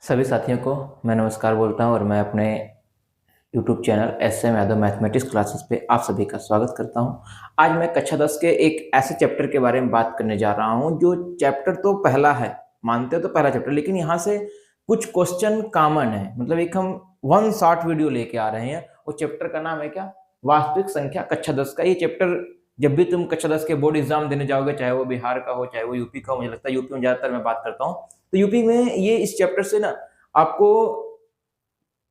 सभी साथियों को मैं नमस्कार बोलता हूं और मैं अपने YouTube channel SM Yadav mathematics classes पे आप सभी का स्वागत करता हूं। आज मैं कक्षा 10 के एक ऐसे चैप्टर के बारे में बात करने जा रहा हूं जो चैप्टर तो पहला है, मानते हो तो पहला चैप्टर, लेकिन यहाँ से कुछ क्वेश्चन कॉमन है। मतलब एक हम वन शॉर्ट वीडियो लेके आ रहे हैं। वो चैप्टर का नाम है क्या? वास्तविक संख्या, कक्षा 10 का। ये चैप्टर जब भी तुम कक्षा 10 के बोर्ड एग्जाम देने जाओगे, चाहे वो बिहार का हो चाहे वो यूपी का हो, मुझे लगता है यूपी में ज्यादातर मैं बात करता हूँ, तो यूपी में ये इस चैप्टर से ना आपको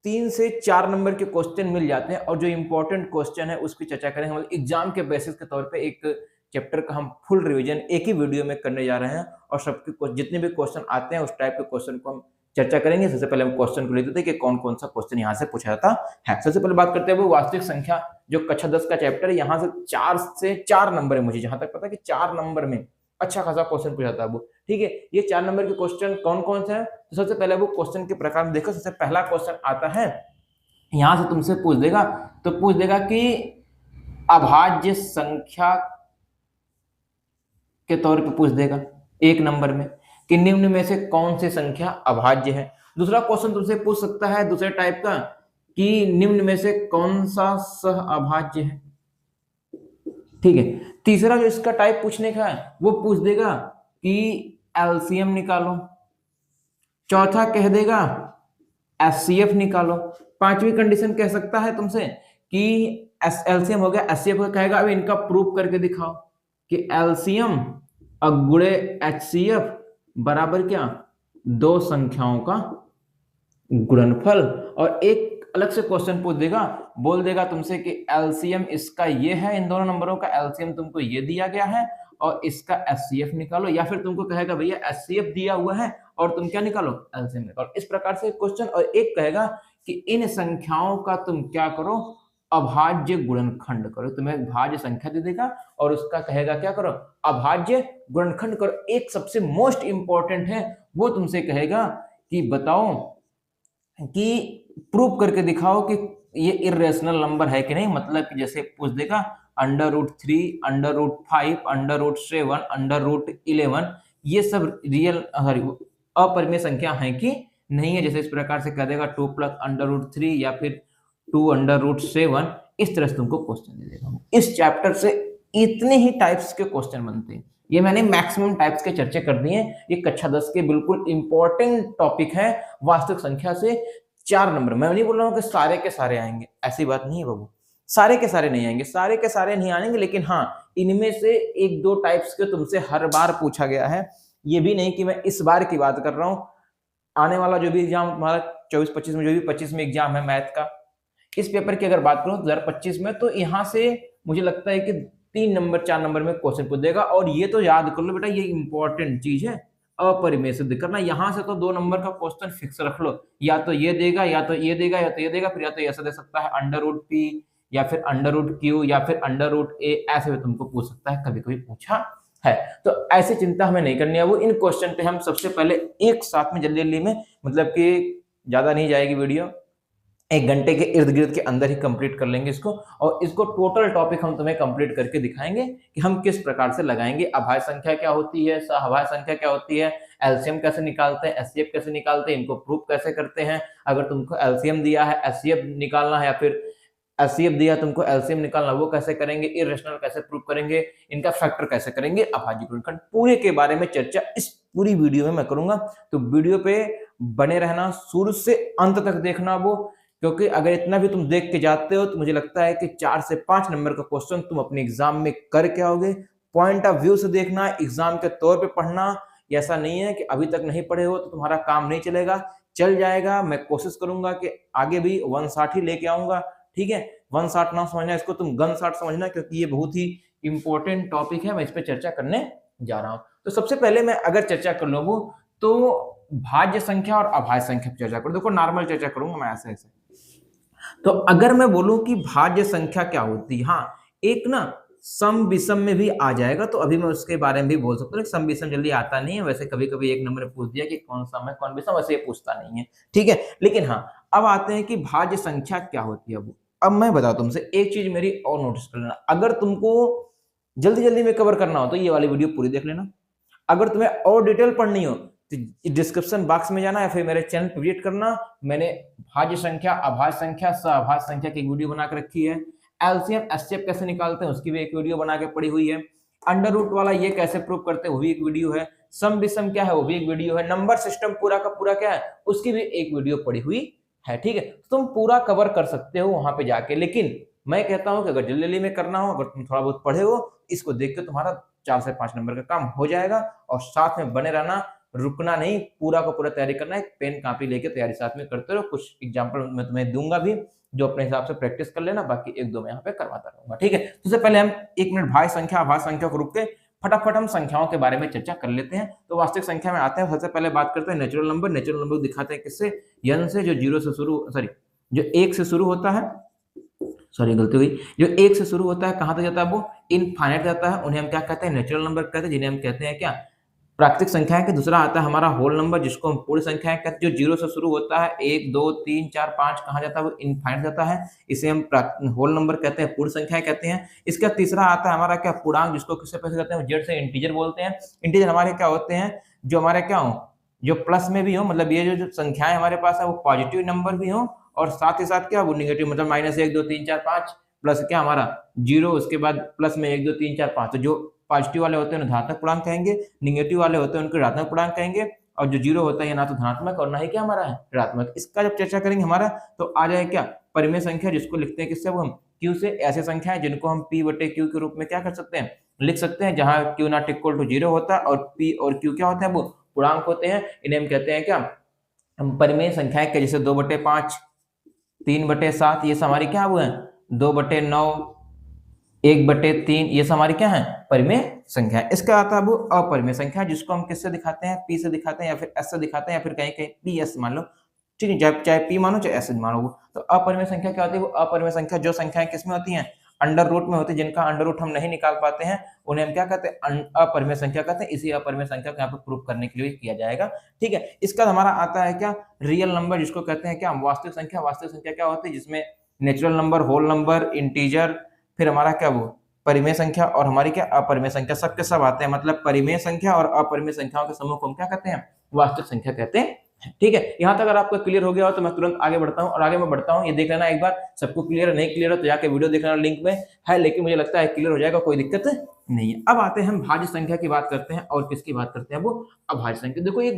3 से 4 नंबर के क्वेश्चन मिल जाते हैं। और जो इंपॉर्टेंट क्वेश्चन है उसकी चर्चा करेंगे। मतलब एग्जाम के बेसिस के तौर पे एक चैप्टर का हम फुल रिवीजन एक ही वीडियो में करने जा रहे हैं और सबके जितने भी क्वेश्चन आते हैं उस टाइप के क्वेश्चन को हम चर्चा करेंगे। सबसे पहले हम क्वेश्चन को लेते थे कि कौन कौन सा क्वेश्चन यहाँ से पूछा जाता है। सबसे पहले बात करते हैं वो वास्तविक संख्या, जो कक्षा 10 का चैप्टर है। यहाँ से 4 नंबर है, मुझे जहां तक पता है कि 4 नंबर में अच्छा खासा क्वेश्चन पूछा जाता है वो। ठीक है, ये 4 नंबर के क्वेश्चन कौन कौन से हैं? तो सबसे पहले वो क्वेश्चन के प्रकार में देखो। सबसे पहला क्वेश्चन आता है, यहां से तुमसे पूछ देगा, तो पूछ देगा कि अभाज्य संख्या के तौर पे पूछ देगा 1 नंबर में कि निम्न में से कौन सी संख्या अभाज्य है। दूसरा क्वेश्चन तुमसे पूछ सकता है दूसरे टाइप का कि निम्न में से कौन सा सह अभाज्य है। ठीक है, तीसरा जो इसका टाइप पूछने का है वो पूछ देगा कि एलसीएम निकालो। चौथा कह देगा एचसीएफ निकालो। पांचवी कंडीशन कह सकता है तुमसे कि एलसीएम हो गया, एचसीएफ को कहेगा अब इनका प्रूफ करके दिखाओ कि एलसीएम गुणे एचसीएफ बराबर क्या, दो संख्याओं का गुणनफल। और एक अलग से क्वेश्चन पूछ देगा, बोल देगा तुमसे कि एलसीएम इसका ये है, इन दोनों नंबरों का एलसीएम तुमको ये दिया गया है और इसका एचसीएफ निकालो। या फिर तुमको कहेगा भैया एचसीएफ दिया हुआ है और तुम क्या निकालो, एलसीएम निकालो। इस प्रकार से क्वेश्चन। और एक कहेगा कि इन संख्याओं का तुम क्या करो, अभाज्य गुणनखंड करो। तुम्हें भाज्य संख्या दे देगा और उसका कहेगा क्या करो, अभाज्य गुणनखंड करो। एक सबसे मोस्ट इंपॉर्टेंट है, वो तुमसे कहेगा कि बताओ कि प्रूव करके दिखाओ कि ये इरेशनल नंबर है कि नहीं। मतलब कि जैसे पूछ देगा √3, √5, √7, √11 ये सब रियल अपरिमेय संख्या है कि नहीं है। जैसे इस प्रकार से कह देगा 2 + √3 या फिर 2 √7। इस तरह से तुमको क्वेश्चन दे देगा। इस चैप्टर से इतने ही टाइप्स के क्वेश्चन बनते हैं। ये मैंने मैक्सिमम टाइप्स के चर्चे कर दिए हैं। ये कक्षा 10 के बिल्कुल इंपॉर्टेंट टॉपिक है। वास्तविक संख्या से 4 नंबर। मैं नहीं बोल रहा हूँ कि सारे के सारे आएंगे, ऐसी बात नहीं है बाबू। सारे के सारे नहीं आएंगे, सारे के सारे नहीं आएंगे, लेकिन हाँ इनमें से 1-2 टाइप्स के तुमसे हर बार पूछा गया है। ये भी नहीं कि मैं इस बार की बात कर रहा हूँ, आने वाला जो भी एग्जाम तुम्हारा 24-25 में, जो भी 25 में एग्जाम है मैथ का, इस पेपर की अगर बात करूं 2025 में, तो यहाँ से मुझे लगता है कि 3 नंबर 4 नंबर में क्वेश्चन पूछ देगा। और ये तो याद कर लो बेटा, ये इंपॉर्टेंट चीज है, अपरिमेय सिद्ध करना। यहाँ से तो 2 नंबर का क्वेश्चन फिक्स रख लो, या तो ये देगा या तो ये देगा या तो ये देगा, फिर या तो ऐसा दे सकता है √p या फिर √q या फिर √a, ऐसे भी तुमको पूछ सकता है, कभी कभी पूछा है। तो ऐसी चिंता हमें नहीं करनी है। वो इन क्वेश्चन पे हम सबसे पहले एक साथ में जल्दी जल्दी में, मतलब कि ज्यादा नहीं जाएगी वीडियो, 1 घंटे के इर्द गिर्द के अंदर ही कंप्लीट कर लेंगे इसको। और इसको टोटल टॉपिक हम तुम्हें कंप्लीट करके दिखाएंगे कि हम किस प्रकार से लगाएंगे। अभाज्य संख्या क्या होती है, सहअभाज्य संख्या क्या होती है, एलसीएम कैसे निकालते हैं, एचसीएफ कैसे निकालते हैं, इनको प्रूफ कैसे करते हैं। अगर तुमको एलसीएम दिया है, एचसीएफ निकालना है, या फिर एचसीएफ दिया तुमको एलसीएम निकालना, वो कैसे करेंगे, इरेशनल कैसे प्रूफ करेंगे, इनका फैक्टर कैसे करेंगे, अभाज्य गुणनखंड, पूरे के बारे में चर्चा इस पूरी वीडियो में मैं करूंगा। तो वीडियो पे बने रहना, शुरू से अंत तक देखना वो, क्योंकि अगर इतना भी तुम देख के जाते हो तो मुझे लगता है कि 4 से 5 नंबर का क्वेश्चन तुम अपने एग्जाम में करके आओगे। पॉइंट ऑफ व्यू से देखना, एग्जाम के तौर पे पढ़ना। ऐसा नहीं है कि अभी तक नहीं पढ़े हो तो तुम्हारा काम नहीं चलेगा, चल जाएगा। मैं कोशिश करूंगा कि आगे भी 1 शॉट ही लेके आऊंगा। ठीक है, 1 शॉट ना समझना, इसको तुम गन शॉट समझना, क्योंकि ये बहुत ही इंपॉर्टेंट टॉपिक है। मैं इस पर चर्चा करने जा रहा हूं। तो सबसे पहले मैं अगर चर्चा कर लूँ तो भाज्य संख्या और अभाज्य संख्या पर चर्चा करूं। देखो नॉर्मल चर्चा करूंगा मैं ऐसे ऐसे। तो अगर मैं बोलूं कि भाज्य संख्या क्या होती है, हाँ एक ना सम विषम में भी आ जाएगा, तो अभी मैं उसके बारे में भी बोल सकता हूँ। सम विषम जल्दी आता नहीं है, वैसे कभी कभी 1 नंबर में पूछ दिया कि कौन सम है कौन विषम, वैसे ये पूछता नहीं है। ठीक है, लेकिन हाँ अब आते हैं कि भाज्य संख्या क्या होती है। अब मैं बताता हूं तुमसे एक चीज मेरी और नोटिस कर लेना। अगर तुमको जल्दी जल्दी में कवर करना हो तो ये वाली वीडियो पूरी देख लेना। अगर तुम्हें और डिटेल पढ़नी हो डिस्क्रिप्शन बॉक्स में जाना या फिर मेरे चैनल पर विजिट करना। मैंने भाज्य संख्या, अभाज्य संख्या, सहअभाज्य संख्या की एक वीडियो बना के रखी है। एलसीएम एचसीएफ कैसे निकालते हैं उसकी भी एक वीडियो बना के पड़ी हुई है। अंडर रूट वाला ये कैसे प्रूव करते हैं वो भी एक वीडियो है। सम विषम क्या है वो भी एक वीडियो है। नंबर सिस्टम पूरा का पूरा क्या है उसकी भी एक वीडियो पड़ी हुई है। ठीक है, तुम पूरा कवर कर सकते हो वहां पे जाके। लेकिन मैं कहता हूं कि अगर जल्दी जल्दी में करना हो, अगर तुम थोड़ा बहुत पढ़े हो, इसको देख के तुम्हारा 4 से 5 नंबर का काम हो जाएगा। और साथ में बने रहना, रुकना नहीं, पूरा का पूरा तैयारी करना है। पेन कॉपी लेके तैयारी साथ में करते रहो। कुछ एग्जाम्पल मैं तुम्हें दूंगा भी, जो अपने हिसाब से प्रैक्टिस कर लेना, बाकी एक दो मैं यहाँ पे करवाता रहूंगा। ठीक है, सबसे पहले हम 1 मिनट भाज्य संख्या अभाज्य संख्या को रुक के फटाफट हम संख्याओं के बारे में चर्चा कर लेते हैं। तो वास्तविक संख्या में आते हैं। सबसे पहले बात करते हैं नेचुरल नंबर। नेचुरल नंबर दिखाते हैं किससे, n से, जो 0 से शुरू, सॉरी जो 1 से शुरू होता है, सॉरी गलती हुई, जो 1 से शुरू होता है कहां तक जाता है वो इनफाइनाइट जाता है। उन्हें हम क्या कहते हैं, नेचुरल नंबर कहते हैं, जिन्हें हम कहते हैं क्या, प्राकृतिक संख्याएं। के दूसरा आता है हमारा होल नंबर, जिसको हम पूर्ण संख्याएं कहते हैं। जो 0 से शुरू होता है, 1 2 3 4 5 कहां जाता है वो इनफाइनाइट जाता है, इसे हम होल नंबर कहते हैं, पूर्ण संख्याएं कहते हैं। इसका तीसरा आता है हमारा क्या, पूर्णांक, जिसको किससे पैसे कहते हैं, जेड से इंटीजर बोलते हैं। इंटीजर हमारे क्या होते हैं, जो हमारे क्या हो, जो प्लस में भी हो, मतलब ये जो संख्याएं हमारे पास है वो पॉजिटिव नंबर भी हो, और साथ ही साथ क्या वो निगेटिव, मतलब -1 2 3 4 5 प्लस क्या हमारा 0, उसके बाद प्लस में 1 2 3 4 5। तो जो पॉजिटिव वाले होते हैं उन्हें धनात्मक पूर्णांक कहेंगे, निगेटिव वाले होते हैं उनको ऋणात्मक पूर्णांक कहेंगे, और जो 0 होता है ये ना तो धनात्मक और ना ही क्या हमारा है ऋणात्मक। इसका जब चर्चा करेंगे हमारा तो आ जाए क्या, परिमेय संख्या, जिसको लिखते हैं किससे, वो हम q से। ऐसे संख्याएं जिनको हम p बटे q के रूप में क्या कर सकते हैं, लिख सकते हैं, जहां q नॉट इक्वल टू 0 होता है और p और q क्या होते हैं, वो पूर्णांक होते हैं। इन्हें हम कहते हैं क्या, हम परिमेय संख्याएं के, जैसे 2/5, 3/7, ये हमारी क्या हुआ है, 2/9, 1/3, ये हमारी क्या है, परिमेय संख्या है। इसका आता है वो अपरिमेय संख्या, जिसको हम किससे दिखाते हैं, p से दिखाते हैं, या फिर s से दिखाते हैं, या फिर कहीं कहीं ps मान लो। ठीक है, चाहे p मानो चाहे s मानो। तो अपरिमेय संख्या क्या होती है, वो अपरिमेय संख्या जो संख्याएं किसमें होती हैं, अंडर रूट में होती है। जिनका अंडर रूट हम नहीं निकाल पाते हैं उन्हें हम क्या कहते हैं, अपरिमेय संख्या कहते हैं। इसी अपरिमेय संख्या को यहाँ पे प्रूव करने के लिए किया जाएगा। ठीक है, इसका हमारा आता है क्या, रियल नंबर, जिसको कहते हैं क्या, वास्तविक संख्या। वास्तविक संख्या क्या होती है, जिसमें natural number, whole number, integer, फिर हमारा क्या वो परिमेय संख्या और हमारी क्या अपरिमेय संख्या, सब के सब आते हैं। मतलब परिमेय संख्या और अपरिमेय संख्याओं के समूह को हम क्या कहते हैं, वास्तविक संख्या कहते हैं। ठीक है, यहां तक अगर आपको क्लियर हो गया हो तो मैं तुरंत आगे बढ़ता हूं। और आगे मैं बढ़ता हूं, ये देख लेना एक बार, सबको क्लियर है, नहीं क्लियर है तो जाके वीडियो देख लेना, लिंक में है, लेकिन मुझे लगता है क्लियर हो जाएगा, कोई दिक्कत नहीं है। अब आते हैं हम भाज्य संख्या की बात करते हैं, और किसकी बात करते हैं, वो अभाज्य संख्या। देखो ये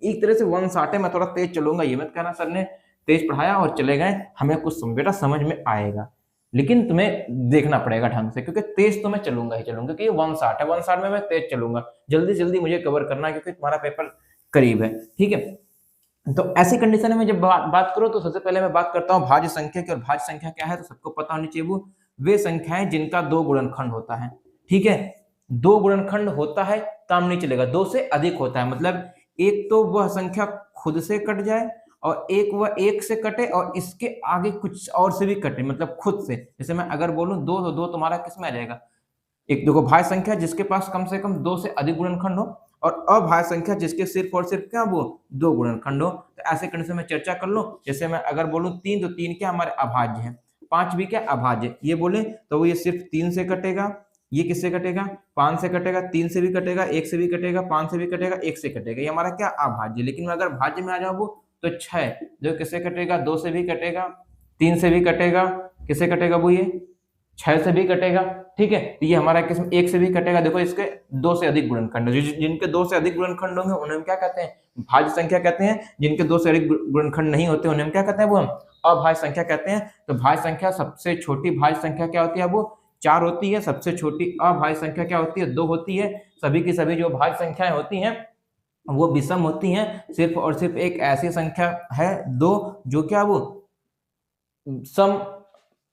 एक तरह से वन शॉट है, मैं थोड़ा तेज चलूंगा, ये मत कहना सर ने तेज पढ़ाया और चले गए, हमें कुछ बेटा समझ में आएगा, लेकिन तुम्हें देखना पड़ेगा ढंग से, क्योंकि तेज तो मैं चलूंगा ही चलूंगा, क्योंकि ये वन शॉट है, वन शॉट में मैं तेज चलूंगा, जल्दी जल्दी मुझे कवर करना है, क्योंकि तुम्हारा पेपर करीब है। ठीक है, तो ऐसी कंडीशन में जब बात करो तो सबसे पहले मैं बात करता हूं भाज्य संख्या की। और भाज्य संख्या क्या है तो सबको पता होनी चाहिए, वो वे संख्याएं जिनका 2 गुणनखंड होता है। ठीक है, 2 गुणनखंड होता है, काम नहीं चलेगा, 2 से अधिक होता है, मतलब एक तो वह संख्या खुद से कट जाए, और एक वह 1 से कटे, और इसके आगे कुछ और से भी कटे, मतलब खुद से। जैसे मैं अगर बोलूं 2 तो 2 तुम्हारा किस में आ जाएगा, एक देखो भाज्य संख्या जिसके पास कम से कम 2 से अधिक गुणनखंड हो, और अभाज्य संख्या जिसके सिर्फ और सिर्फ क्या वो 2 गुणनखंड हो। तो ऐसे कंडीशन में चर्चा कर लो। जैसे मैं अगर बोलूं 3 तो 3 क्या हमारे अभाज्य है, 5 भी क्या अभाज्य, ये बोले तो ये सिर्फ 3 से कटेगा, ये किससे कटेगा, 5 से कटेगा, 3 से भी कटेगा, 1 से भी कटेगा, 5 से भी कटेगा, 1 से कटेगा, ये हमारा क्या अभाज्य। लेकिन मैं अगर भाज्य में आ जाऊं तो 6 जो किससे कटेगा, 2 से भी कटेगा, 3 से भी कटेगा, किससे कटेगा वो ये 6 से भी कटेगा। ठीक है, तो ये हमारा किस्म 1 से भी कटेगा। देखो इसके 2 से अधिक गुणनखंड, जिनके 2 से अधिक गुणनखंड होंगे उन्हें हम क्या कहते हैं, भाज्य संख्या कहते हैं। जिनके 2 से अधिक गुणनखंड नहीं होते उन्हें हम क्या कहते हैं, वो हम अभाज्य संख्या कहते हैं। तो भाज्य संख्या सबसे छोटी भाज्य संख्या क्या होती है, वो 4 होती है। सबसे छोटी अभाज्य संख्या क्या होती है, 2 होती है। सभी की सभी जो भाज्य संख्याएं होती हैं वो विषम होती हैं। सिर्फ और सिर्फ एक ऐसी संख्या है 2 जो क्या वो सम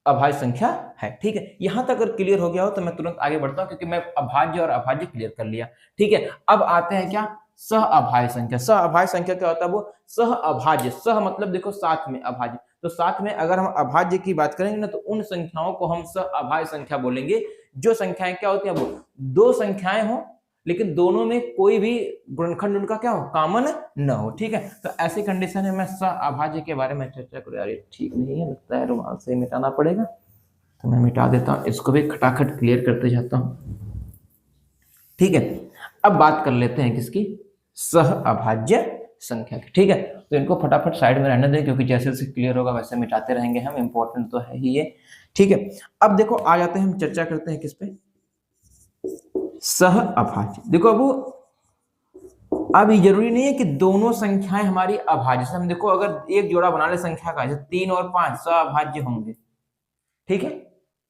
अभाज्य संख्या है। ठीक है, यहां तक अगर क्लियर हो गया हो तो मैं तुरंत आगे बढ़ता हूं, क्योंकि मैं अभाज्य और अभाज्य क्लियर कर लिया। ठीक है, अब आते हैं क्या, सह अभाज्य संख्या। सह अभाज्य संख्या क्या होता है, वो सह अभाज्य, सह मतलब देखो साथ में, अभाज्य तो साथ में। अगर हम अभाज्य की बात करेंगे ना तो उन संख्याओं को हम सह अभाज्य संख्या बोलेंगे, जो संख्याएं क्या होती है, वो 2 संख्याएं हो लेकिन दोनों में कोई भी गुणनखंड उनका क्या हो, कॉमन न हो। ठीक है, तो ऐसी कंडीशन में मैं सह अभाज्य के बारे में चर्चा करूं। यार ये ठीक नहीं है, लगता है रुमाल से मिटाना पड़ेगा, तो मैं मिटा देता हूं, इसको भी खटाखट क्लियर करते जाता हूं। ठीक है, अब बात कर लेते हैं किसकी, सह अभाज्य संख्या की। ठीक है, तो इनको फटाफट साइड में रहने दें, क्योंकि जैसे जैसे क्लियर होगा वैसे मिटाते रहेंगे हम, इंपॉर्टेंट तो है ही ये। ठीक है, अब देखो आ जाते हैं, हम चर्चा करते हैं किस पे, सह अभाज्य। देखो अब ये जरूरी नहीं है कि दोनों संख्याएं हमारी अभाज्य। हम देखो अगर एक जोड़ा बना ले संख्या का, जैसे 3 और 5 सह-अभाज्य होंगे। ठीक है,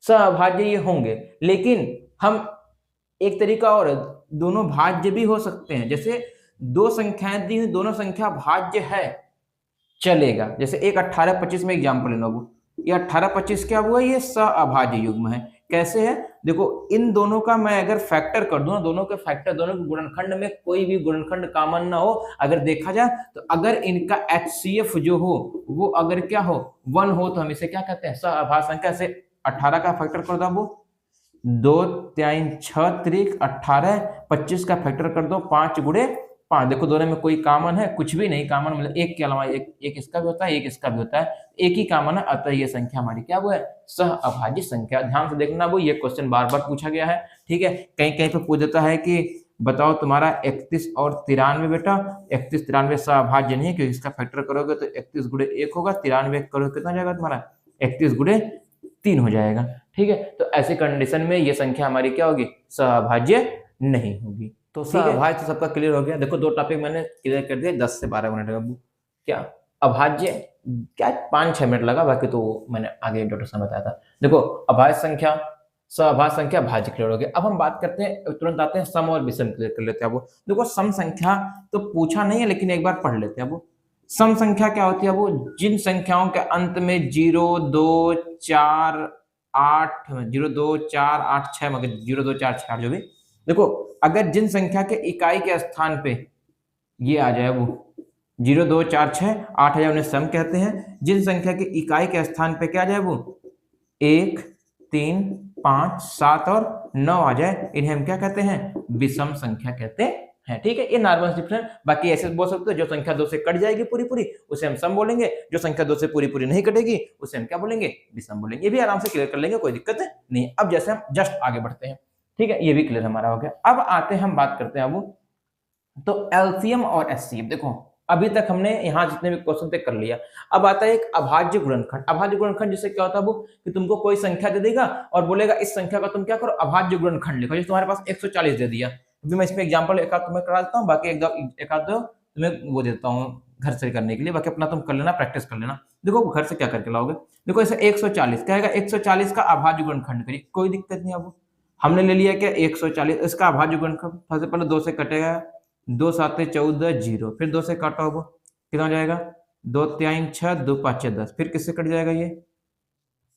सह-अभाज्य ये होंगे, लेकिन हम एक तरीका और है, दोनों भाज्य भी हो सकते हैं। जैसे दो संख्याएं दी हुई, दोनों संख्या भाज्य है, चलेगा। जैसे एक 18-25 में एग्जाम्पल लेना, वो ये 18-25 क्या हुआ, ये सह-अभाज्य युग्म है। कैसे है, देखो इन दोनों का मैं अगर फैक्टर कर दूं ना, दोनों के फैक्टर, दोनों के गुणनखंड में कोई भी गुणनखंड कॉमन ना हो, अगर देखा जाए तो अगर इनका HCF जो हो वो अगर क्या हो, 1 हो, तो हम इसे क्या कहते हैं, सह-अभाज्य संख्या। से 18 का फैक्टर कर दो, वो 2 3 6 त्रिक 18, 25 का फैक्टर कर दो 5 गुणे 5। देखो दोनों में कोई कॉमन है, कुछ भी नहीं कॉमन, मतलब एक के अलावा एक इसका भी होता है, एक इसका भी होता है, एक ही कॉमन है, अतः ये संख्या हमारी क्या वो है, सह अभाज्य संख्या। ध्यान से देखना, वो ये क्वेश्चन बार बार पूछा गया है। ठीक है, कहीं कहीं पे पूछ देता है कि बताओ तुम्हारा 31 और 93 बेटा, 31 93 सह अभाज्य नहीं है, क्योंकि इसका फैक्टर करोगे तो 31 गुणे 1 होगा, 93 करोगे कितना जाएगा तुम्हारा, 31 गुणे 3 हो जाएगा। ठीक है, तो ऐसी कंडीशन में ये संख्या हमारी क्या होगी, सहअभाज्य नहीं होगी। तो सहअभाज्य तो सबका क्लियर हो गया। देखो दो टॉपिक मैंने क्लियर कर दिए 10 से 12 मिनट में। क्या अभाज्य, क्या 5-6 मिनट लगा, बाकी तो मैंने आगे इंट्रोडक्शन बताया था। देखो अभाज्य संख्या, सहअभाज्य संख्या, भाज्य क्लियर हो गया। अब हम बात करते हैं, तुरंत आते हैं सम और विषम क्लियर कर लेते हैं। वो देखो सम संख्या तो पूछा नहीं है, लेकिन एक बार पढ़ लेते हैं। वो सम संख्या क्या होती है, वो जिन संख्याओं के अंत में 0 2 4 8 0 2 4 8 6, मगर 0 2 4 6 जो भी, देखो अगर जिन संख्या के इकाई के स्थान पे ये आ जाए, वो 0 2 4 6 8 आ जाए, उन्हें सम कहते हैं। जिन संख्या के इकाई के स्थान पे क्या आ जाए, वो 1 3 5 7 और 9 आ जाए, इन्हें हम क्या कहते हैं, विषम संख्या कहते हैं। ठीक है, ये नॉर्मल डिफरेंस। बाकी ऐसे बोल सकते हो, जो संख्या 2 से कट जाएगी पूरी पूरी उसे हम सम बोलेंगे, जो संख्या 2 से पूरी पूरी नहीं कटेगी उसे हम क्या बोलेंगे, विषम बोलेंगे। ये भी आराम से क्लियर कर लेंगे, कोई दिक्कत नहीं। अब जैसे हम जस्ट आगे बढ़ते हैं। ठीक है, ये भी क्लियर हमारा हो गया। अब आते हैं, हम बात करते हैं अब तो एलसीएम और एचसीएफ। देखो अभी तक हमने यहाँ जितने भी क्वेश्चन थे कर लिया। अब आता है एक अभाज्य गुणनखंड। अभाज्य गुणनखंड जिससे क्या होता है, वो कि तुमको कोई संख्या दे देगा और बोलेगा इस संख्या का तुम क्या करो, अभाज्य गुणनखंड लिखो। जैसे तुम्हारे पास 140 दे दिया, अभी मैं इसमें एग्जांपल एक आध तुम्हें करा देता हूँ, बाकी एक आध तुम्हें वो देता हूँ घर से करने के लिए, बाकी अपना तुम कर लेना, प्रैक्टिस कर लेना। देखो घर से क्या करके लाओगे, देखो ऐसे 140 कहेगा, 140 का अभाज्य गुणनखंड करिए, कोई दिक्कत नहीं। अब हमने ले लिया क्या 140, इसका अभाज्य गुणनखंड सबसे पहले 2 से कटेगा, 2 7 14 0, फिर 2 से काटो, अब कितना हो जाएगा, 2 3 6 2 5 10, फिर किससे कट जाएगा, ये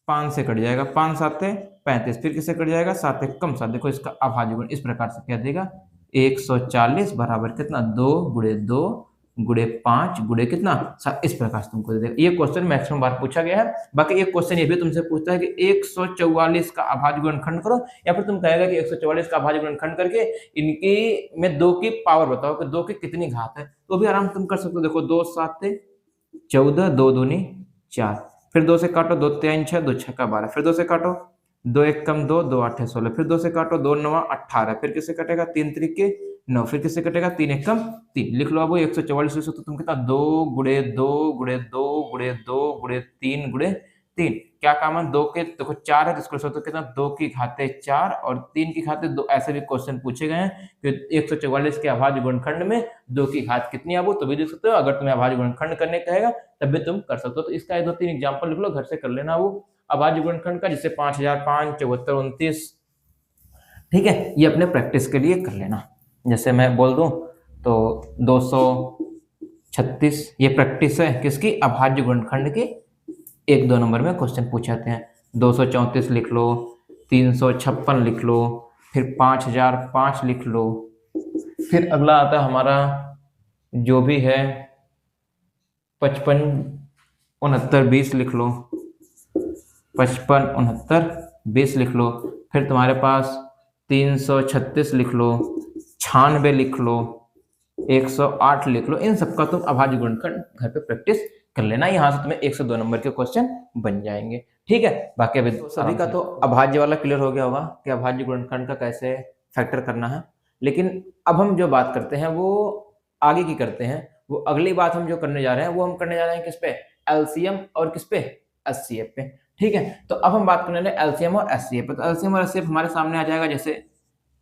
5 से कट जाएगा, 5 7 35, फिर किससे कट जाएगा, 7 1 कम 7। देखो इसका अभाज्य गुण इस प्रकार से क्या देगा, 140 बराबर कितना, 2 गुणे 2 गुणे 5 गुणे कितना 7, इस प्रकार से तुमको दे देगा। ये क्वेश्चन मैक्सिमम बार पूछा गया है। बाकी एक क्वेश्चन ये भी तुमसे पूछता है कि 144 का अभाज्य गुणनखंड करो, या फिर तुम कहेगा कि 144 का अभाज्य गुणनखंड करके इनकी में 2 की पावर बताओ कि 2 की कितनी घात है, तो भी आराम से तुम कर सकते हो। देखो 2 7 14, 2 दूनी 4, फिर 2 से काटो, 2 3 6 2 6 12, फिर 2 से काटो, 2 1 कम 2 2 8 16, फिर 2 से काटो, 2 9 18, फिर किससे कटेगा, 3 त्रिके 9, फिर किससे कटेगा, 3 1 कम 3। लिख लो अब 144 से तो तुम कितना, 2 गुणे 2 गुणे 2 गुणे 2 गुणे 3 गुणे 3, क्या कॉमन 2 के, देखो 4 है तो इसको सोचो कितना, 2 की घाते 4 और 3 की घाते 2। ऐसे भी क्वेश्चन पूछे गए हैं कि 144 के अभाज्य गुणनखंड में 2 की घात कितनी है, वो तो भी देख सकते हो। अगर तुम्हें अभाज्य गुणनखंड करने कहेगा तब भी तुम कर सकते हो। तो इसका 2-3 एग्जांपल लिख लो, घर से कर लेना वो अभाज्य गुणनखंड का, जिससे 5005 74 29। ठीक है, ये अपने प्रैक्टिस के लिए कर लेना। जैसे मैं बोल दूं तो 236, ये प्रैक्टिस है किसकी, अभाज्य गुणनखंड की। 1-2 नंबर में क्वेश्चन पूछे जाते हैं। 234 लिख लो, 356 लिख लो, फिर 5005 लिख लो। फिर अगला आता है हमारा जो भी है 55 69 20 लिख लो, 55 69 20 लिख लो। फिर तुम्हारे पास 336 लिख लो, 96 लिख लो, 108 लिख लो। इन सबका तुम अभाज्य गुणनखंड घर पे प्रैक्टिस कर लेना, यहाँ से तुम्हें 1 से 2 नंबर के क्वेश्चन बन जाएंगे। ठीक है, बाकी अभी सभी का तो अभाज्य वाला क्लियर हो गया होगा कि अभाज्य गुणनखंड का कैसे फैक्टर करना है। लेकिन अब हम जो बात करते हैं वो आगे की करते हैं, वो अगली बात हम जो करने जा रहे हैं वो हम करने जा रहे हैं किस पे, एलसीएम और किस पे, एचसीएफ पे। ठीक है, तो अब हम बात करने वाले एलसीएम और एचसीएफ पे। तो एलसीएम और एचसीएफ हमारे सामने आ जाएगा, जैसे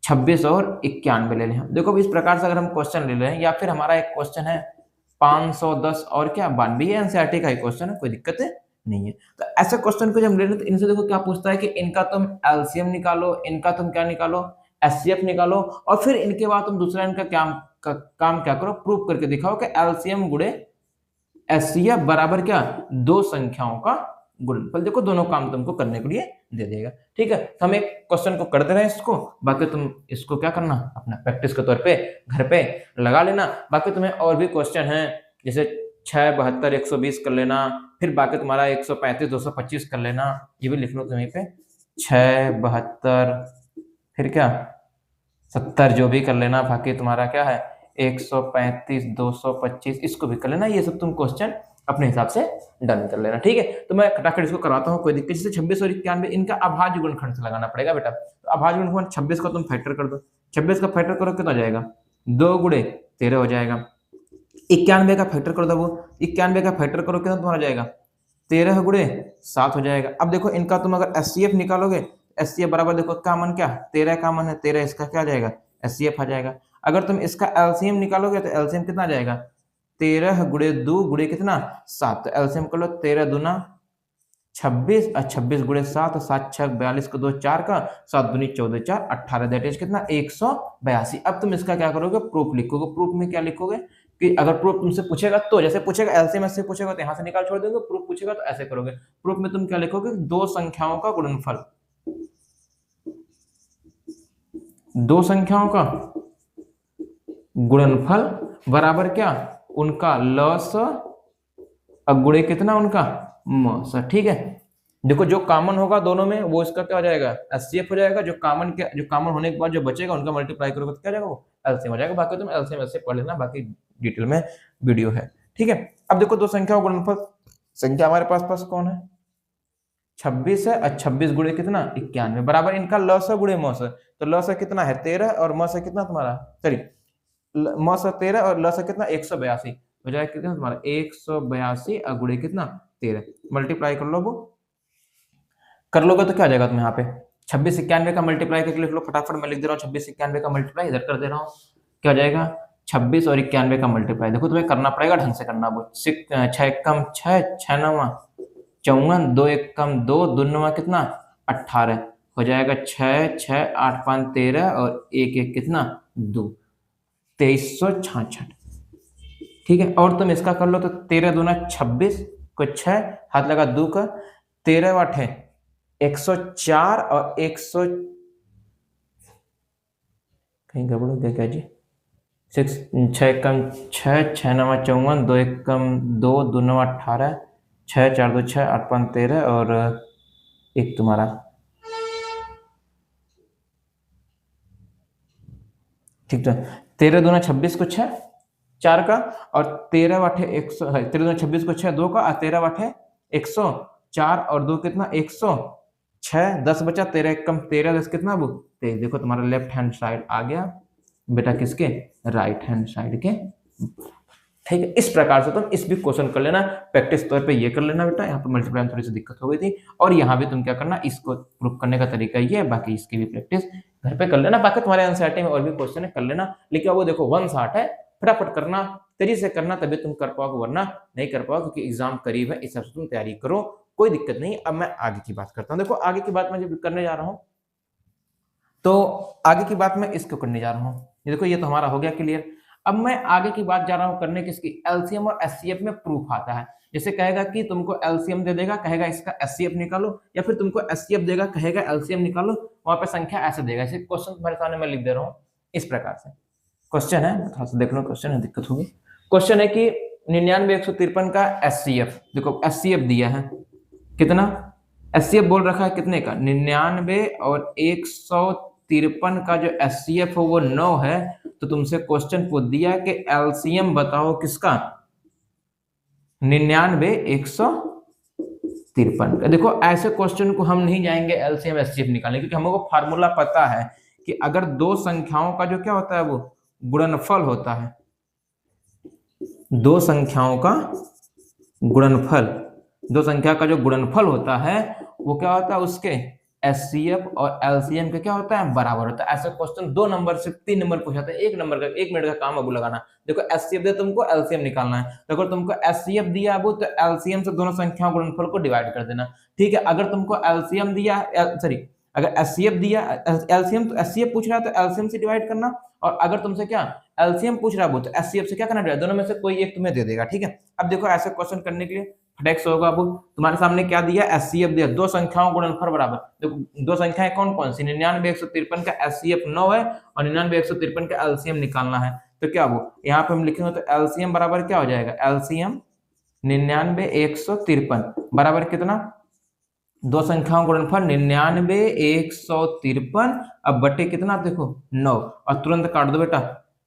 26 और 91 ले लें हम। देखो इस प्रकार से अगर हम क्वेश्चन ले रहे हैं, या फिर हमारा एक क्वेश्चन है 510 और क्या 92, ये एनसीईआरटी का ही क्वेश्चन है, कोई दिक्कत नहीं है। तो ऐसे क्वेश्चन को जब हम ले रहे हैं तो इनसे देखो क्या पूछता है कि इनका तुम एलसीएम निकालो, इनका तुम क्या निकालो, एचसीएफ निकालो, और फिर इनके बाद तुम दूसरा इनका काम क्या करो, प्रूव करके दिखाओ कि एलसीएम गुणे एचसीएफ बराबर क्या, दो संख्याओं का गुणनफल। देखो दोनों काम तुमको करने के लिए दे देगा। ठीक है, तो हम एक क्वेश्चन को कर दे रहे हैं इसको, बाकी तुम इसको क्या करना, अपना प्रैक्टिस के तौर पे घर पे लगा लेना। बाकी तुम्हें और भी क्वेश्चन है, जैसे 6, 72, 120 कर लेना, फिर बाकी तुम्हारा 135, 225 कर लेना, ये भी लिख लो तुम्हें पे, 6, 72, फिर क्या 70 जो भी कर लेना, बाकी तुम्हारा क्या है 135, 225, इसको भी कर लेना। ये सब तुम क्वेश्चन अपने हिसाब से डन कर लेना। ठीक है, तो मैं खटाखट इसको कराता हूँ, कोई दिक्कत। जैसे 26 और 91 इनका अभाज्य गुणनखंड से लगाना पड़ेगा बेटा। तो अभाज्य गुणनखंड 26 का तुम फैक्टर कर दो, 26 का फैक्टर करो कितना हो जाएगा, 2 गुणे 13 हो जाएगा। 91 का फैक्टर कर दो, वो 91 का फैक्टर करो कितना तुम्हारा जाएगा, 13 गुणे 7 हो जाएगा। अब देखो इनका तुम अगर एचसीएफ निकालोगे, एचसीएफ बराबर देखो कामन क्या, 13 कामन है, 13 इसका क्या आ जाएगा, एचसीएफ आ जाएगा। अगर तुम इसका एलसीएम निकालोगे तो एलसीएम कितना आ जाएगा, 13 गुणे 2 गुणे कितना 7, तो एलसीएम कर लो, 13 दूना 26 और 26 गुणे 7, 7 6 42 को 2 4 का, 7 दूनी 14 4 18, दैट इज कितना 182। अब तुम इसका क्या करोगे, प्रूफ लिखोगे। प्रूफ में क्या लिखोगे कि अगर प्रूफ तुमसे पूछेगा तो, जैसे पूछेगा एलसीएम से पूछेगा तो यहाँ से निकाल छोड़ देंगे, प्रूफ पूछेगा तो ऐसे करोगे। प्रूफ में तुम क्या लिखोगे, दो संख्याओं का गुणनफल, दो संख्याओं का गुणनफल बराबर क्या, उनका लस गुणे कितना उनका मस। ठीक है, देखो जो कॉमन होगा दोनों में वो इसका क्या हो जाएगा, एचसीएफ हो जाएगा। जो कॉमन होने के बाद जो बचेगा उनका मल्टीप्लाई करोगे तो क्या जाएगा, वो एलसीएम हो जाएगा। बाकी तुम एलसीएम ऐसे पढ़ लेना, बाकी डिटेल में वीडियो है। ठीक है, अब देखो दो संख्याओं का गुणनफल, संख्या हमारे पास कौन है, 26 है, और 26 गुणे कितना 91 बराबर इनका लस गुणे मस। तो लस कितना है 13 और मस कितना तुम्हारा, सॉरी मस 13 और लस कितना 182 हो जाएगा, कितना तुम्हारा 182 और गुणे कितना 13, मल्टीप्लाई कर लो, वो कर लोगे तो क्या आ जाएगा तुम यहाँ पे 26 91 का मल्टीप्लाई करके लिख लो फटाफट। मैं लिख दे रहा हूँ 26 91 का मल्टीप्लाई इधर कर दे रहा हूँ, क्या हो जाएगा 26 और 91 का मल्टीप्लाई। देखो तुम्हें करना पड़ेगा ढंग से करना, वो 6 कम 6 6 9 54, 2 1 कम 2 2 9 कितना 18 हो जाएगा, 6 6 8 5 13 और 1 1 कितना 2, 2366। ठीक है, और तुम इसका कर लो तो 13 दूना 26 को 6 हाथ लगा 2 का, 13 8 है 104 और 100 कहीं गड़बड़ हो गया क्या जी, 6 कम 6 6 9 54, 2 1 कम 2 2 9 18, 6 4 2 6 8 5 13 और एक तुम्हारा, ठीक है 13 दूना 26 को 6 4 का, और 13 वाठे 100, 13 दूना 26 को 6 2 का, और 13 वाठे 104 और 2 कितना 106, 10 बचा, 13 1 कम 13 10 कितना वो 23। देखो तुम्हारा लेफ्ट हैंड साइड आ गया बेटा किसके, राइट हैंड साइड के। ठीक है, इस प्रकार से तुम इस भी क्वेश्चन कर लेना, प्रैक्टिस तौर पे ये कर लेना बेटा। यहाँ पे मल्टीप्लाई में थोड़ी सी दिक्कत हो गई थी, और यहाँ भी तुम क्या करना, इसको प्रूफ करने का तरीका ये है, बाकी इसकी भी प्रैक्टिस घर पे कर लेना। बाकी तुम्हारे एनसीईआरटी में और भी क्वेश्चन है कर लेना, लेकिन वो देखो 160 है, फटाफट करना, तेजी से करना, तभी तुम कर पाओगे, वरना नहीं कर पाओगे, क्योंकि एग्जाम करीब है, इस हिसाब से तुम तैयारी करो, कोई दिक्कत नहीं। अब मैं आगे की बात करता हूँ। देखो आगे की बात मैं जब करने जा रहा हूँ, तो आगे की बात मैं इसको करने जा रहा हूँ। देखो ये तो हमारा हो गया क्लियर। अब मैं आगे की बात जा रहा हूँ करने किसकी, एलसीएम और एचसीएफ में प्रूफ आता है। जैसे कहेगा कि तुमको एलसीएम दे देगा, कहेगा इसका एचसीएफ निकालो, या फिर तुमको एचसीएफ देगा, कहेगा एलसीएम निकालो, वहां पे संख्या ऐसे देगा। ऐसे क्वेश्चन तुम्हारे सामने मैं लिख दे रहा हूँ इस प्रकार से। क्वेश्चन है, थोड़ा सा देख लो, क्वेश्चन है, दिक्कत होगी। क्वेश्चन है कि 99 153 का एचसीएफ, देखो एचसीएफ दिया है कितना, एचसीएफ बोल रखा है कितने का 99 और 153 का जो एचसीएफ है वो 9 है। तो तुमसे क्वेश्चन पूछ दिया कि एलसीएम बताओ किसका, 99 153 का। देखो ऐसे क्वेश्चन को हम नहीं जाएंगे एलसीएम एचसीएफ निकालने, क्योंकि हमको फार्मूला पता है कि अगर दो संख्याओं का जो क्या होता है वो गुणनफल होता है, दो संख्याओं का गुणनफल, दो संख्या का जो गुणनफल होता है वो क्या होता है, उसके एचसीएफ और एलसीएम का क्या होता है, बराबर होता है। ऐसा क्वेश्चन 2 नंबर से 3 नंबर पूछा था, 1 नंबर का 1 मिनट का काम अब लगाना। देखो एचसीएफ दिया तुमको, एलसीएम निकालना है। तो अगर तुमको एचसीएफ दिया अब तो एलसीएम से दोनों संख्याओं के गुणनफल को डिवाइड कर देना, ठीक है। अगर तुमको एलसीएम दिया, सॉरी अगर एचसीएफ दिया, एलसीएम तो एचसीएफ पूछ रहा है तो एलसीएम से डिवाइड करना, और अगर तुमसे क्या एलसीएम पूछ रहा है वो तो एचसीएफ से क्या करना, दोनों में से कोई एक तुम्हें दे देगा, ठीक है। अब देखो ऐसे क्वेश्चन करने के लिए फटेक्स होगा। अब तुम्हारे सामने क्या दिया, एचसीएफ दिया, दो संख्याओं गुणनफल बराबर। देखो दो संख्याएं कौन कौन सी, 99 153 का एचसीएफ 9 है और 99 153 का एलसीएम निकालना है। तो क्या वो यहाँ पे हम लिखेंगे तो एलसीएम बराबर क्या हो जाएगा, एलसीएम 99 153 बराबर कितना, दो संख्याओं गुणनफल 99 153 अब बटे कितना, देखो 9, और तुरंत काट दो बेटा,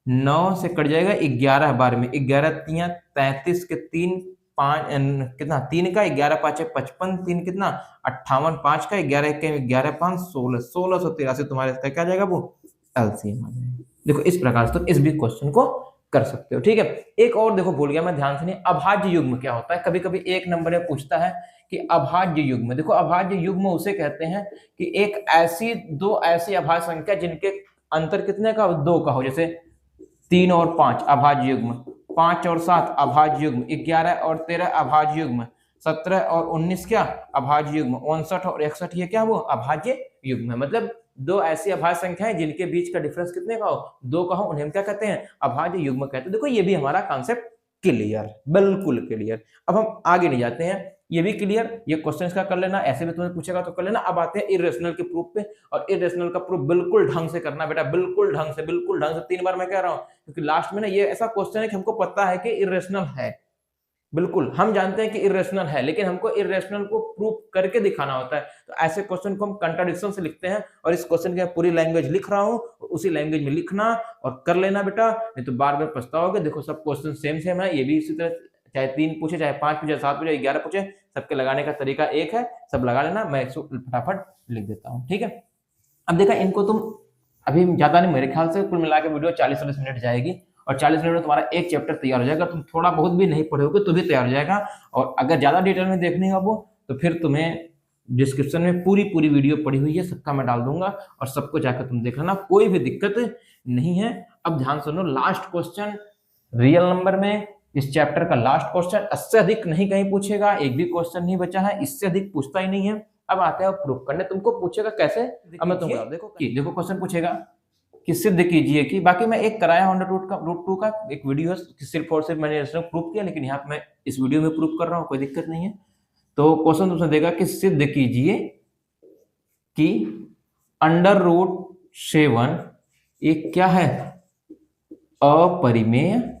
9 से कट जाएगा 11 बार में, 11 तिया 33 के 3 5 कितना 3 का 11 5 55, 3 कितना 58, 5 का 11 के 11 5 16, 1683 तुम्हारे इसका क्या जाएगा वो एलसीएम आ जाएगा। देखो इस प्रकार से तुम इस भी क्वेश्चन को कर सकते हो, ठीक है। एक और देखो भूल गया मैं, ध्यान से नहीं, अभाज्य युग्म क्या होता है, कभी कभी 1 नंबर में पूछता है कि अभाज्य युग्म। देखो अभाज्य युग्म उसे कहते हैं कि एक ऐसी दो ऐसी अभाज्य संख्या जिनके अंतर कितने का, 2 का हो, जैसे 3 और 5 अभाज्य युग्म, 5 और 7 अभाज्य युग्म, 11 और 13 अभाज्य युग्म, 17 और 19 क्या अभाज्य युग्म, 59 और 61 ये क्या वो अभाज्य युग्म है। मतलब दो ऐसी अभाज्य संख्याएं जिनके बीच का डिफरेंस कितने का हो, 2 का हो, उन्हें हम क्या कहते हैं, अभाज्य युग्म कहते हैं। देखो ये भी हमारा कॉन्सेप्ट क्लियर, बिल्कुल क्लियर। अब हम आगे नहीं जाते हैं, ये भी क्लियर, ये क्वेश्चन इसका कर लेना, ऐसे भी तुम्हें पूछेगा तो कर लेना। अब आते हैं इरेशनल के प्रूफ पे, और इरेशनल का प्रूफ बिल्कुल ढंग से करना बेटा, बिल्कुल ढंग से, बिल्कुल ढंग से। 3 बार मैं कह रहा हूं क्योंकि लास्ट में ना ये ऐसा क्वेश्चन है कि हमको पता है कि इरेशनल है, बिल्कुल हम जानते हैं कि इरेशनल है, लेकिन हमको इरेशनल को प्रूफ करके दिखाना होता है। तो ऐसे क्वेश्चन को हम कंट्राडिक्शन से लिखते हैं, और इस क्वेश्चन की पूरी लैंग्वेज लिख रहा हूं, उसी लैंग्वेज में लिखना और कर लेना बेटा, नहीं तो बार बार पछताओगे। देखो सब क्वेश्चन सेम सेम है, ये भी इसी तरह, चाहे 3 पूछे, चाहे 5 पूछे, 7 पूछे, 11 पूछे, सबके लगाने का तरीका एक है, सब लगा लेना। मैं इसको फटाफट लिख देता हूँ, ठीक है। अब देखा इनको तुम अभी ज्यादा नहीं, मेरे ख्याल से कुल मिला के वीडियो 40-40 मिनट जाएगी, और 40 मिनट में तुम्हारा एक चैप्टर तैयार हो जाएगा। तुम थोड़ा बहुत भी नहीं पढ़ोगे तो भी तैयार हो जाएगा, और अगर ज्यादा डिटेल में देखनी है वो तो फिर तुम्हें डिस्क्रिप्शन में पूरी वीडियो पड़ी हुई है, सबका मैं डाल दूंगा, और सबको जाकर तुम देख लेना, कोई भी दिक्कत नहीं है। अब ध्यान सुनो, लास्ट क्वेश्चन रियल नंबर में इस चैप्टर का लास्ट क्वेश्चन, इससे अधिक नहीं कहीं पूछेगा, एक भी क्वेश्चन नहीं बचा है, इससे अधिक पूछता ही नहीं है। अब आते हैं प्रूफ करने, तुमको पूछेगा कैसे, अब मैं तुमको देखो क्वेश्चन पूछेगा कि सिद्ध कीजिए कि, बाकी मैं एक कराया हूं रूट टू का एक वीडियो है, सिर्फ और सिर्फ मैंने प्रूफ किया, लेकिन यहाँ पे मैं इस वीडियो में प्रूफ कर रहा हूँ, कोई दिक्कत नहीं है। तो क्वेश्चन तुमसे देगा कि सिद्ध कीजिए कि √7 एक क्या है, अपरिमेय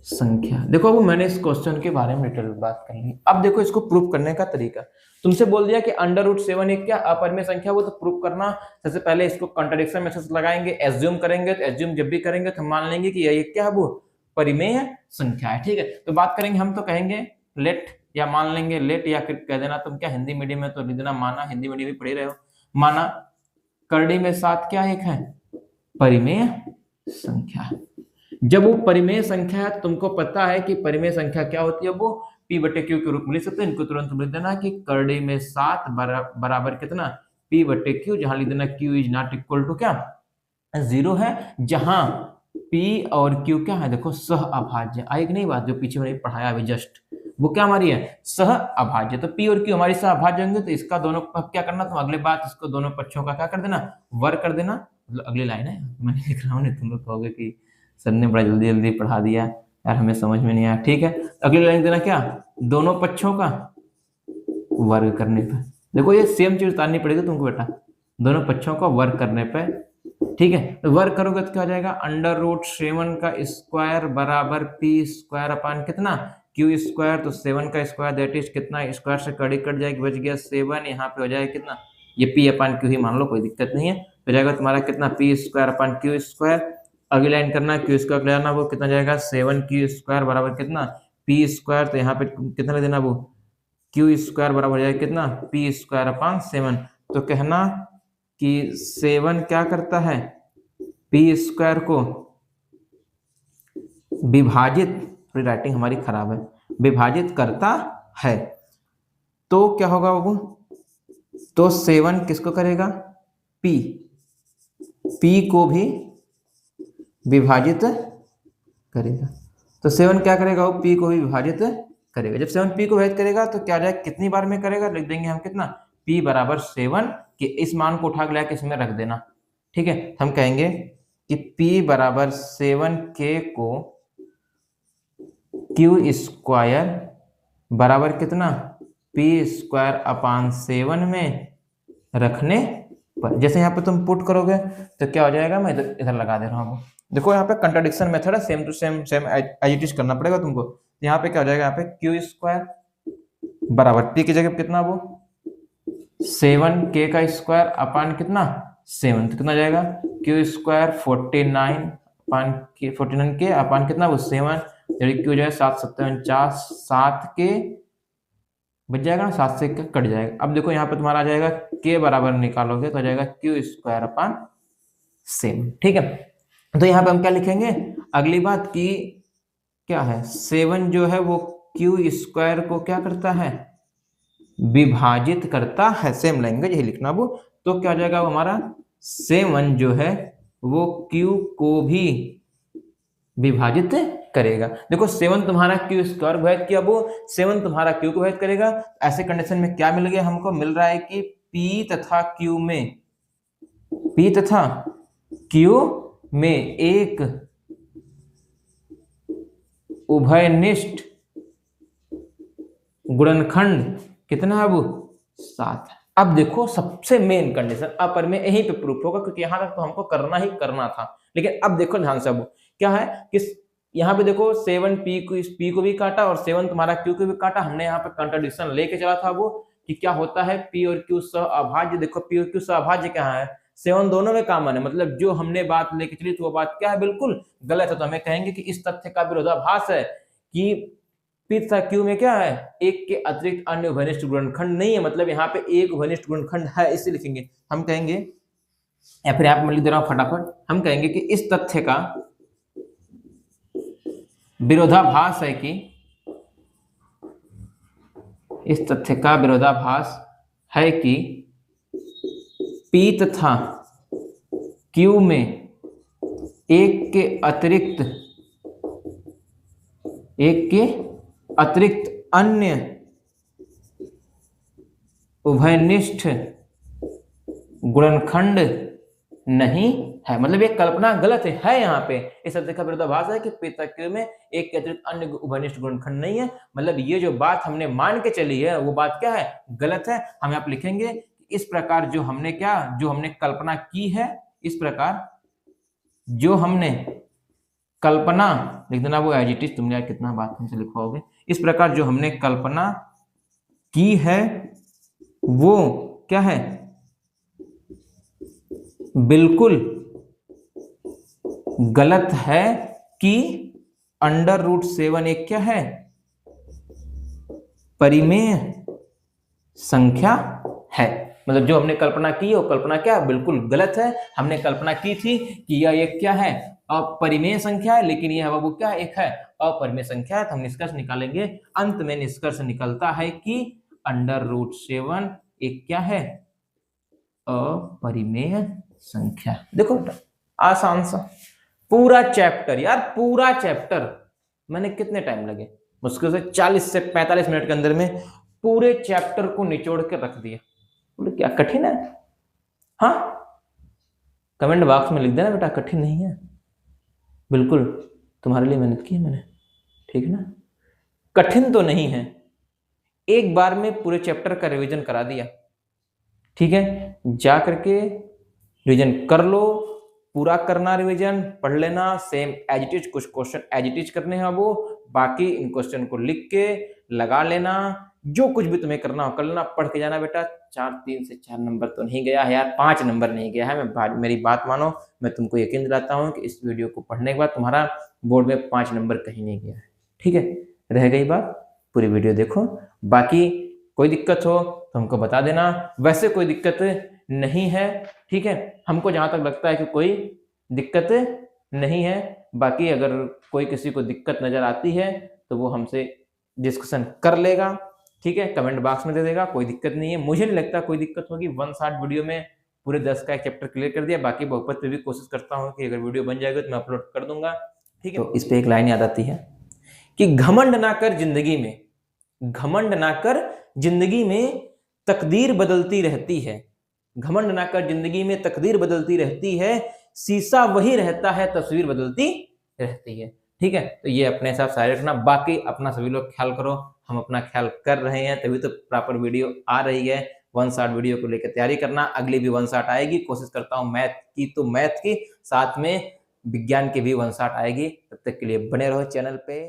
संख्या। देखो अब मैंने इस क्वेश्चन के बारे में डिटेल बात कर ली। अब देखो इसको प्रूफ करने का तरीका, तुमसे बोल दिया कि √7 एक क्या अपरिमेय संख्या, वो तो प्रूफ करना, सबसे पहले इसको कॉन्ट्रडिक्शन मेथड लगाएंगे, एज्यूम करेंगे, तो एज्यूम जब भी करेंगे तो हम मान लेंगे कि ये क्या है, वो परिमेय संख्या है, ठीक है। तो बात करेंगे हम, तो कहेंगे लेट, या मान लेंगे लेट, या फिर कह देना तुम क्या हिंदी मीडियम में तो लिख देना माना, हिंदी मीडियम में पढ़े रहे हो, माना करड़ी में 7 क्या एक है, परिमेय संख्या। जब वो परिमेय संख्या है, तुमको पता है कि परिमेय संख्या क्या होती है, वो P/Q के रूप में लिख सकते हैं। इनको तुरंत लिख देना कि करड़ी में 7 बराबर कितना, P/Q, जहां लिख देना Q is not equal to क्या 0 है, जहां P और Q क्या है, देखो सह अभाज्य। आई कि नहीं बात, जो पीछे मैंने पढ़ाया अभी जस्ट, वो क्या हमारी है, सह अभाज्य। तो P और Q हमारी सह अभाज्य होंगे, तो इसका दोनों क्या करना, तो अगले बात इसको दोनों पक्षों का क्या कर देना, वर्ग कर देना। मतलब अगली लाइन है, मैंने लिख रहा हूँ, नहीं तुम लोग कहोगे कि सर ने बड़ा जल्दी जल्दी पढ़ा दिया यार, हमें समझ में नहीं आया, ठीक है। अगली लाइन देना क्या, दोनों पक्षों का वर्ग करने पर। देखो ये सेम चीज उतारनी पड़ेगी तुमको बेटा, दोनों पक्षों का वर्ग करने पर, ठीक है। तो वर्ग करोगे तो क्या हो जाएगा, √7 का स्क्वायर बराबर P² अपान कितना Q², तो 7 का स्क्वायर दैट इज कितना, स्क्वायर से कड़ी कट जाएगी, बच गया 7, यहाँ पे हो जाएगा कितना, ये P/Q ही मान लो, कोई दिक्कत नहीं है। हो जाएगा तुम्हारा कितना, P² अपान Q²। अगली लाइन करना, Q² ले आना, वो कितना जाएगा, 7Q² बराबर कितना, P², तो यहाँ पे कितना ले देना, वो Q² बराबर हो जाएगा कितना, P² अपान 7। तो कहना कि 7 क्या करता है, P² को विभाजित थोड़ी राइटिंग हमारी खराब है, विभाजित करता है, तो क्या होगा बाबू, तो 7 किसको करेगा, P, P को भी विभाजित करेगा। तो 7 क्या करेगा, वो P को भी विभाजित करेगा। जब 7 P को विभाजित करेगा तो क्या हो जाएगा, कितनी बार में करेगा, लिख देंगे हम कितना, P बराबर 7 कि इस मान को उठा के लाके इसमें रख देना। ठीक है, हम कहेंगे कि P बराबर 7K को Q स्क्वायर बराबर कितना, P स्क्वायर अपान 7 में रखने पर। जैसे यहाँ पे तुम पुट करोगे तो क्या हो जाएगा, मैं इधर लगा दे रहा हूँ। देखो यहाँ पे कंट्राडिक्शन मेथड है, same to same as it is करना पड़ेगा तुमको। यहाँ पे क्या हो जाएगा, यहाँ पे Q स्क्वायर बराबर P की जगह कितना, वो 7K का स्क्वायर अपान कितना 7, तो कितना जाएगा, Q स्क्वायर 49 अपान 49K अपान कितना वो 7, Q जाएगा 7 7 49, 7K बच जाएगा, 7 से कट जाएगा। अब देखो यहाँ पे तुम्हारा आ जाएगा K बराबर निकालोगे तो आ जाएगा Q स्क्वायर अपान 7। ठीक है, तो यहाँ पे हम क्या लिखेंगे, अगली बात की क्या है, 7 जो है वो Q स्क्वायर को क्या करता है, विभाजित करता है। सेम लैंग्वेज यही लिखना वो, तो क्या हो जाएगा वो हमारा 7 जो है वो Q को भी विभाजित करेगा। देखो 7 तुम्हारा Q स्क्वायर विभाजित किया, वो 7 तुम्हारा Q को विभाजित करेगा। ऐसे कंडीशन में क्या मिल गया हमको, मिल रहा है कि P तथा Q में एक उभयनिष्ठ गुणनखंड कितना है वो 7 है। अब देखो सबसे मेन कंडीशन अपर में यहीं पे प्रूफ होगा, क्योंकि यहां तक तो हमको करना ही करना था। लेकिन अब देखो ध्यान से, अब क्या है कि यहाँ पे देखो 7 P को भी काटा और 7 तुम्हारा Q को भी काटा। हमने यहाँ पे कंट्राडिक्शन लेके चला था वो कि क्या होता है P और Q सहअभाज्य। देखो P और Q सहअभाज्य क्या है, 7 दोनों में कॉमन है, मतलब जो हमने बात लेके चली तो वो बात क्या है, बिल्कुल गलत है। तो हमें कहेंगे कि इस तथ्य का विरोधाभास है कि P तथा Q में क्या है, एक के अतिरिक्त अन्य उभयनिष्ठ गुणनखंड नहीं है, मतलब यहाँ पे एक उभयनिष्ठ गुणनखंड है, इसे लिखेंगे। हम कहेंगे, या फिर यहाँ पे मैं लिख दे रहा हूं फटाफट, हम कहेंगे कि इस तथ्य का विरोधाभास है कि, इस तथ्य का विरोधाभास है कि P तथा Q में एक के अतिरिक्त अन्य उभयनिष्ठ गुणनखंड नहीं है। मतलब ये कल्पना गलत है यहाँ पे। इस तथ्य का विरोधाभास है कि P तथा Q में एक के अतिरिक्त अन्य उभयनिष्ठ गुणनखंड नहीं है, मतलब ये जो बात हमने मान के चली है वो बात क्या है, गलत है। हम यहाँ पे लिखेंगे इस प्रकार जो हमने कल्पना की है, इस प्रकार जो हमने कल्पना, लिख देना वो एज इट इज, तुमने यार कितना बात हमसे लिखवाओगे। इस प्रकार जो हमने कल्पना की है वो क्या है, बिल्कुल गलत है कि √7 एक क्या है, परिमेय संख्या है। मतलब जो हमने कल्पना की है वो कल्पना क्या है, बिल्कुल गलत है। हमने कल्पना की थी कि यह एक क्या है, अपरिमेय संख्या है, लेकिन यह वो क्या एक है, अपरिमेय संख्या है। तो हम निष्कर्ष निकालेंगे, अंत में निष्कर्ष निकलता है कि √7 एक क्या है, अपरिमेय संख्या। देखो आसान सा पूरा चैप्टर, यार पूरा चैप्टर मैंने कितने टाइम लगे, मुश्किल से 40 से 45 मिनट के अंदर में पूरे चैप्टर को निचोड़ के रख दिया। बोले क्या कठिन है? हाँ, कमेंट बॉक्स में लिख देना बेटा कठिन नहीं है, बिल्कुल तुम्हारे लिए मेहनत की है मैंने, ठीक है ना। कठिन तो नहीं है, एक बार में पूरे चैप्टर का रिवीजन करा दिया, ठीक है। जा करके रिवीजन कर लो, पूरा करना, रिवीजन पढ़ लेना, सेम एज इट इज, कुछ क्वेश्चन एज इट इज करने हैं वो, बाकी इन क्वेश्चन को लिख के लगा लेना, जो कुछ भी तुम्हें करना हो कर लेना। पढ़ के जाना बेटा, 3 से 4 नंबर तो नहीं गया है यार, 5 नंबर नहीं गया है। मेरी बात मानो, मैं तुमको यकीन दिलाता हूँ कि इस वीडियो को पढ़ने के बाद तुम्हारा बोर्ड में 5 नंबर कहीं नहीं गया है, ठीक है। रह गई बात, पूरी वीडियो देखो, बाकी कोई दिक्कत हो तो हमको बता देना। वैसे कोई दिक्कत नहीं है, ठीक है। हमको जहां तक लगता है कि कोई दिक्कत नहीं है। बाकी अगर कोई किसी को दिक्कत नजर आती है तो वो हमसे डिस्कशन कर लेगा, ठीक है, कमेंट बॉक्स में दे देगा, कोई दिक्कत नहीं है। मुझे नहीं लगता कोई दिक्कत होगी। 1 शॉर्ट वीडियो में पूरे 10 का एक चैप्टर क्लियर कर दिया। बाकी बहुपद पे भी कोशिश करता हूँ कि अगर वीडियो बन जाएगा तो मैं अपलोड कर दूंगा, ठीक है। तो इस पे एक लाइन याद आती है कि घमंड ना कर जिंदगी में, घमंड ना कर जिंदगी में तकदीर बदलती रहती है। घमंड ना कर जिंदगी में तकदीर बदलती रहती है, शीशा वही रहता है तस्वीर बदलती रहती है, ठीक है। तो ये अपने हिसाब से रखना। बाकी अपना सभी लोग ख्याल करो, हम अपना ख्याल कर रहे हैं, तभी तो प्रॉपर वीडियो आ रही है। 1 शॉट वीडियो को लेकर तैयारी करना, अगली भी 1 शॉट आएगी। कोशिश करता हूँ मैथ की तो मैथ की, साथ में विज्ञान की भी 1 शॉट आएगी। तब तक के लिए बने रहो चैनल पे।